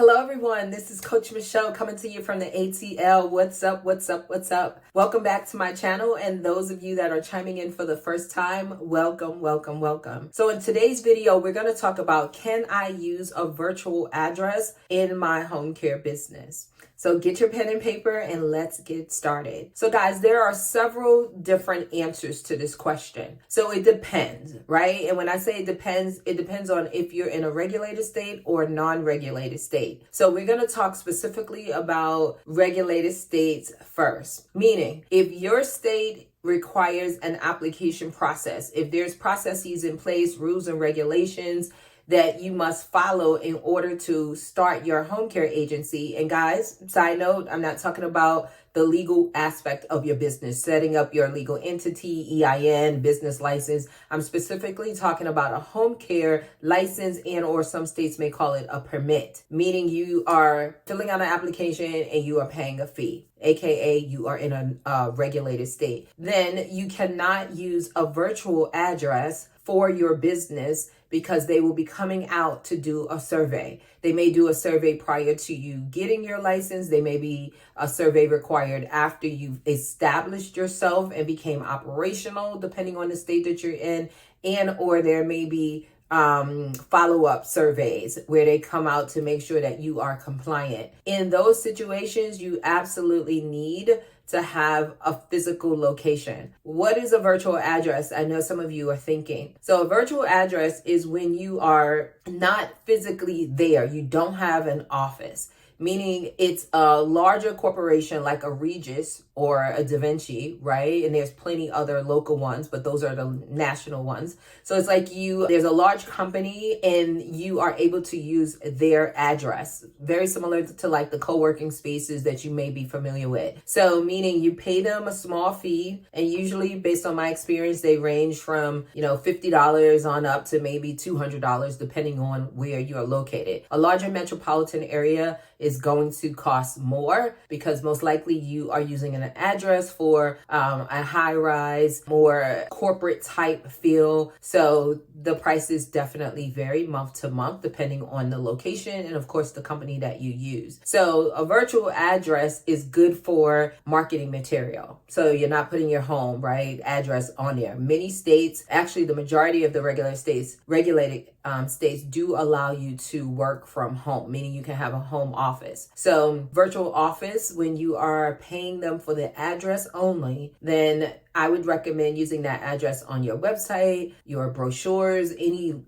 Hello everyone, this is Coach Michele coming to you from the ATL. What's up, what's up, what's up? Welcome back to my channel, and those of you that are chiming in for the first time, welcome, welcome, welcome. So in today's video, we're going to talk about, can I use a virtual address in my home care business? So get your pen and paper and let's get started. So guys, there are several different answers to this question. So it depends, right? And when I say it depends on if you're in a regulated state or non-regulated state. So we're going to talk specifically about regulated states first, meaning if your state requires an application process, if there's processes in place, rules and regulations that you must follow in order to start your home care agency. And guys, side note, I'm not talking about the legal aspect of your business, setting up your legal entity, EIN, business license. I'm specifically talking about a home care license, and or some states may call it a permit, meaning you are filling out an application and you are paying a fee, aka you are in a regulated state. Then you cannot use a virtual address for your business because they will be coming out to do a survey. They may do a survey prior to you getting your license. They may be a survey required after you've established yourself and became operational, depending on the state that you're in, and or there may be follow-up surveys where they come out to make sure that you are compliant. In those situations, you absolutely need to have a physical location. What is a virtual address? I know some of you are thinking. So a virtual address is when you are not physically there. You don't have an office, meaning it's a larger corporation like a Regis or a Da Vinci, right? And there's plenty other local ones, but those are the national ones. So it's like there's a large company and you are able to use their address, very similar to like the co-working spaces that you may be familiar with. So meaning you pay them a small fee, and usually based on my experience, they range from, $50 on up to maybe $200, depending on where you're located. A larger metropolitan area is going to cost more because most likely you are using an address for a high rise, more corporate type feel. So the prices definitely vary month to month depending on the location and of course the company that you use. So a virtual address is good for marketing material. So you're not putting your home, right, address on there. Many states, actually the majority of the regulated states do allow you to work from home, meaning you can have a home office. So virtual office, when you are paying them for the address only, then I would recommend using that address on your website, your brochures, any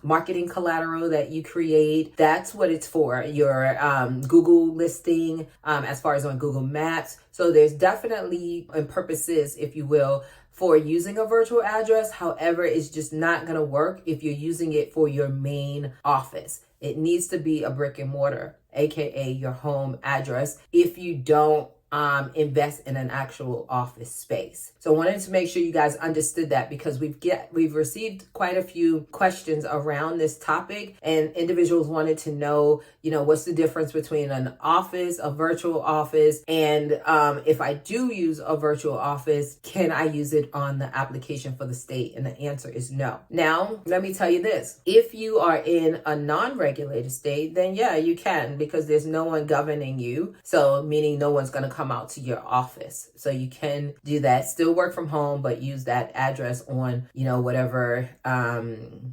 marketing collateral that you create. That's what it's for. Your Google listing, as far as on Google Maps. So there's definitely purposes, if you will, for using a virtual address. However, it's just not going to work if you're using it for your main office. It needs to be a brick and mortar, aka your home address, if you don't invest in an actual office space. So I wanted to make sure you guys understood that because we've received quite a few questions around this topic, and individuals wanted to know, what's the difference between an office, a virtual office, and if I do use a virtual office, can I use it on the application for the state? And the answer is no. Now, let me tell you this. If you are in a non-regulated state, then yeah, you can, because there's no one governing you. So meaning no one's going to come out to your office. So you can do that, still work from home, but use that address on, whatever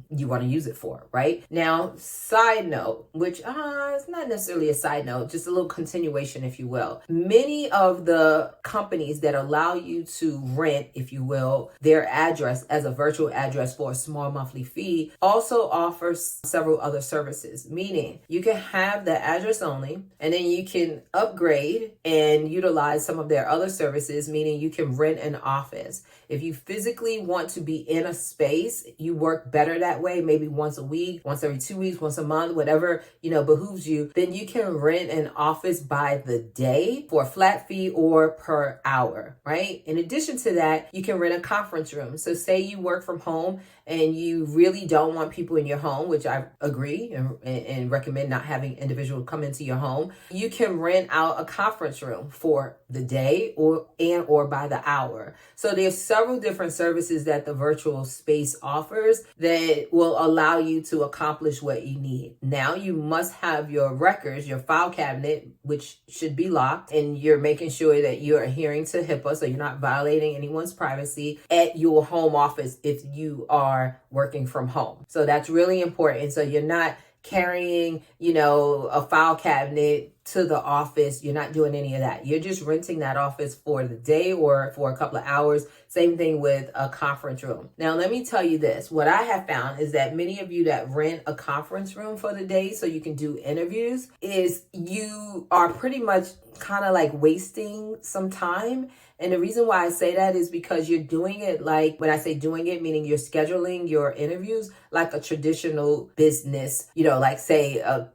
you want to use it for, right? Now, side note, which it's not necessarily a side note, just a little continuation, if you will. Many of the companies that allow you to rent, if you will, their address as a virtual address for a small monthly fee also offers several other services, meaning you can have the address only, and then you can upgrade and utilize some of their other services, meaning you can rent an office. If you physically want to be in a space, you work better that way, maybe once a week, once every 2 weeks, once a month, whatever, behooves you, then you can rent an office by the day for a flat fee or per hour, right? In addition to that, you can rent a conference room. So say you work from home and you really don't want people in your home, which I agree and recommend not having individuals come into your home, you can rent out a conference room for the day or by the hour. So there's several different services that the virtual space offers that will allow you to accomplish what you need. Now you must have your records, your file cabinet, which should be locked, and you're making sure that you're adhering to HIPAA, so you're not violating anyone's privacy at your home office if you are working from home. So that's really important. So you're not carrying, a file cabinet to the office. You're not doing any of that. You're just renting that office for the day or for a couple of hours. Same thing with a conference room. Now, let me tell you this. What I have found is that many of you that rent a conference room for the day so you can do interviews is you are pretty much kind of like wasting some time. And the reason why I say that is because you're doing it like, when I say doing it, meaning you're scheduling your interviews like a traditional business, like say a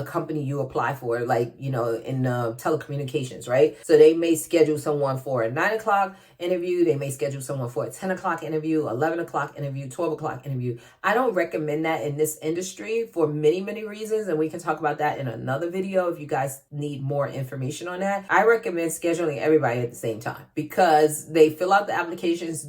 company you apply for, like, in telecommunications, right? So they may schedule someone for a 9 o'clock interview. They may schedule someone for a 10 o'clock interview, 11 o'clock interview, 12 o'clock interview. I don't recommend that in this industry for many, many reasons. And we can talk about that in another video if you guys need more information on that. I recommend scheduling everybody at the same time because they fill out the applications,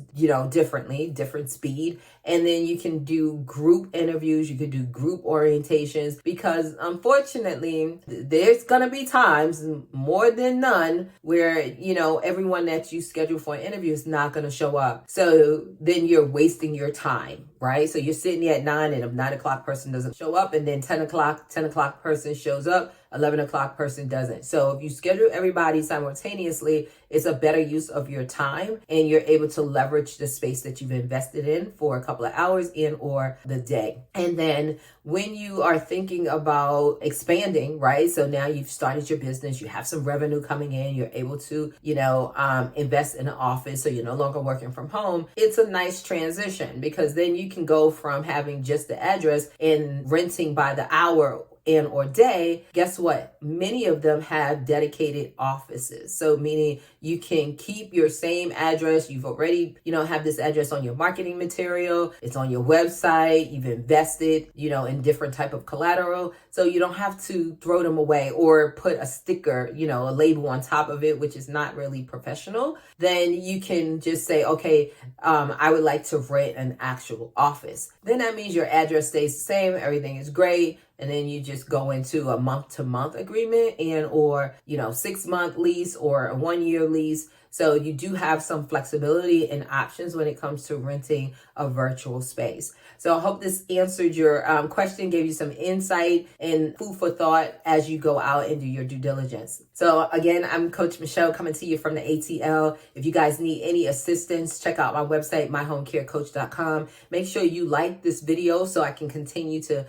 differently, different speed. And then you can do group interviews. You can do group orientations because unfortunately, there's going to be times, more than none, where, everyone that you schedule for an interview is not going to show up. So then you're wasting your time, right? So you're sitting there at 9 and a 9 o'clock person doesn't show up, and then 10 o'clock person shows up, 11 o'clock person doesn't. So if you schedule everybody simultaneously, it's a better use of your time and you're able to leverage the space that you've invested in for a couple of hours or the day. And then when you are thinking about expanding, right? So now you've started your business, you have some revenue coming in, you're able to, invest in an office. So you're no longer working from home. It's a nice transition because then you can go from having just the address and renting by the hour or day. Guess what? Many of them have dedicated offices. So meaning you can keep your same address. You've already, have this address on your marketing material. It's on your website. You've invested, in different type of collateral. So you don't have to throw them away or put a sticker, a label on top of it, which is not really professional. Then you can just say, okay, I would like to rent an actual office. Then that means your address stays the same. Everything is great. And then you just go into a month-to-month agreement or 6-month lease or a 1-year lease. So you do have some flexibility and options when it comes to renting a virtual space. So I hope this answered your question, gave you some insight and food for thought as you go out and do your due diligence. So again, I'm Coach Michele coming to you from the ATL. If you guys need any assistance, check out my website, myhomecarecoach.com. Make sure you like this video so I can continue to,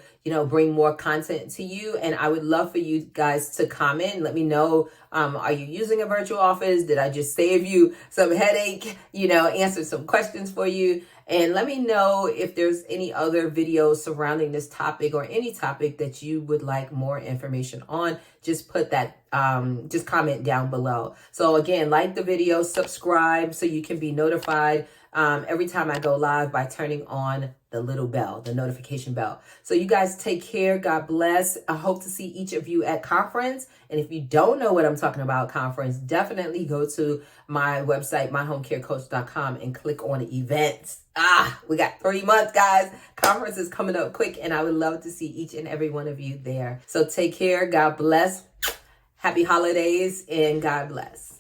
bring more content to you. And I would love for you guys to comment. Let me know, are you using a virtual office? Did I just save you some headache? Answer some questions for you. And let me know if there's any other videos surrounding this topic or any topic that you would like more information on. Just put that, just comment down below. So again, like the video, subscribe so you can be notified every time I go live by turning on the little bell, the notification bell. So you guys take care. God bless. I hope to see each of you at conference. And if you don't know what I'm talking about, conference, definitely go to my website, myhomecarecoach.com, and click on events. We got 3 months, guys. Conference is coming up quick, and I would love to see each and every one of you there. So take care. God bless. Happy holidays, and God bless.